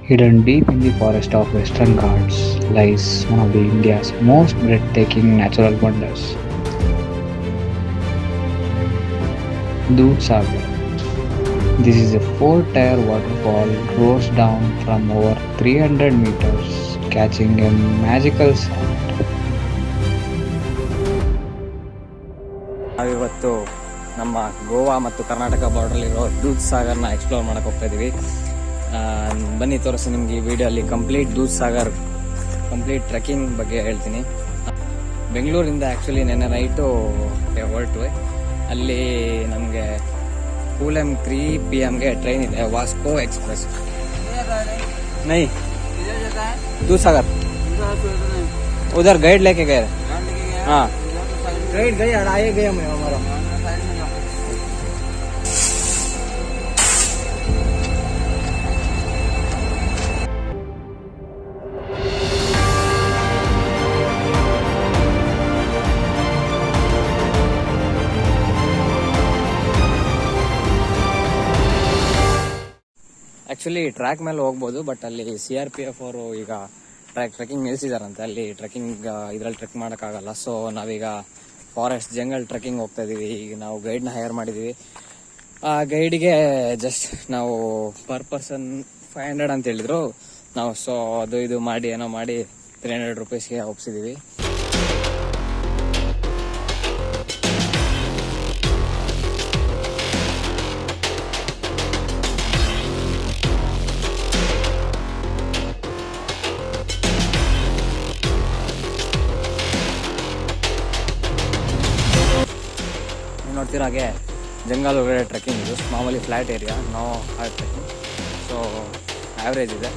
Hidden deep in the forest of Western Ghats lies one of the India's most breathtaking natural wonders, Dudh This is a four-tier waterfall roars down from over 300 meters, catching a magical sound. ನಾವಿವತ್ತು ನಮ್ಮ ಗೋವಾ ಮತ್ತು ಕರ್ನಾಟಕ ಬಾರ್ಡರ್ಲಿರೋ ದೂದ್ ಸಾಗರ್ನ explore ಮಾಡಕ್ಕೆ ಹೋಗ್ತಾ ಇದೀವಿ. ಬನ್ನಿ ತೋರಿಸಿ ನಿಮ್ಗೆ ಈ ವಿಡಿಯೋಲಿ complete Dudhsagar complete trekking ಬಗ್ಗೆ ಹೇಳ್ತೀನಿ. ಬೆಂಗಳೂರಿಂದ ಆ್ಯಕ್ಚುಲಿ ನೆನ್ನೆ ನೈಟು ಹೊರಟುವೆ. ಅಲ್ಲಿ ನಮಗೆ ಕೂಲಂ 3 PM ಟ್ರೈನ್ ಇದೆ, ವಾಸ್ಕೋ ಎಕ್ಸ್ಪ್ರೆಸ್. ನೈ दूध सागर उधर गाइड लेके गए. हाँ गाइड गए, आए गए हम हमारा. ಆ್ಯಕ್ಚುಲಿ ಟ್ರ್ಯಾಕ್ ಮೇಲೆ ಹೋಗ್ಬೋದು, ಬಟ್ ಅಲ್ಲಿ CRPF ಅವರು ಈಗ ಟ್ರೆಕ್ಕಿಂಗ್ ನಿಲ್ಸಿದಾರಂತೆ. ಅಲ್ಲಿ ಟ್ರೆಕ್ಕಿಂಗ್ ಇದರಲ್ಲಿ ಟ್ರೆಕ್ ಮಾಡೋಕ್ಕಾಗಲ್ಲ. ಸೊ ನಾವೀಗ ಫಾರೆಸ್ಟ್ ಜಂಗಲ್ ಟ್ರೆಕ್ಕಿಂಗ್ ಹೋಗ್ತಾ ಇದೀವಿ. ಈಗ ನಾವು ಗೈಡ್ನ ಹೈರ್ ಮಾಡಿದ್ದೀವಿ. ಆ ಗೈಡಿಗೆ ಜಸ್ಟ್ ನಾವು ಪರ್ ಪರ್ಸನ್ 500 ಅಂತ ಹೇಳಿದ್ರು ನಾವು. ಸೊ ಅದು ಇದು ಮಾಡಿ ಏನೋ ಮಾಡಿ 300 ರೂಪೀಸ್ಗೆ ಒಪ್ಸಿದ್ದೀವಿ. ನೋಡ್ತಿರೋ ಹಾಗೆ ಜಂಗಲ್ ಒಳಗಡೆ ಟ್ರೆಕ್ಕಿಂಗ್ ಇದು. ಮಾಮೂಲಿ flat area, no hard trekking. So average ಇದೆ.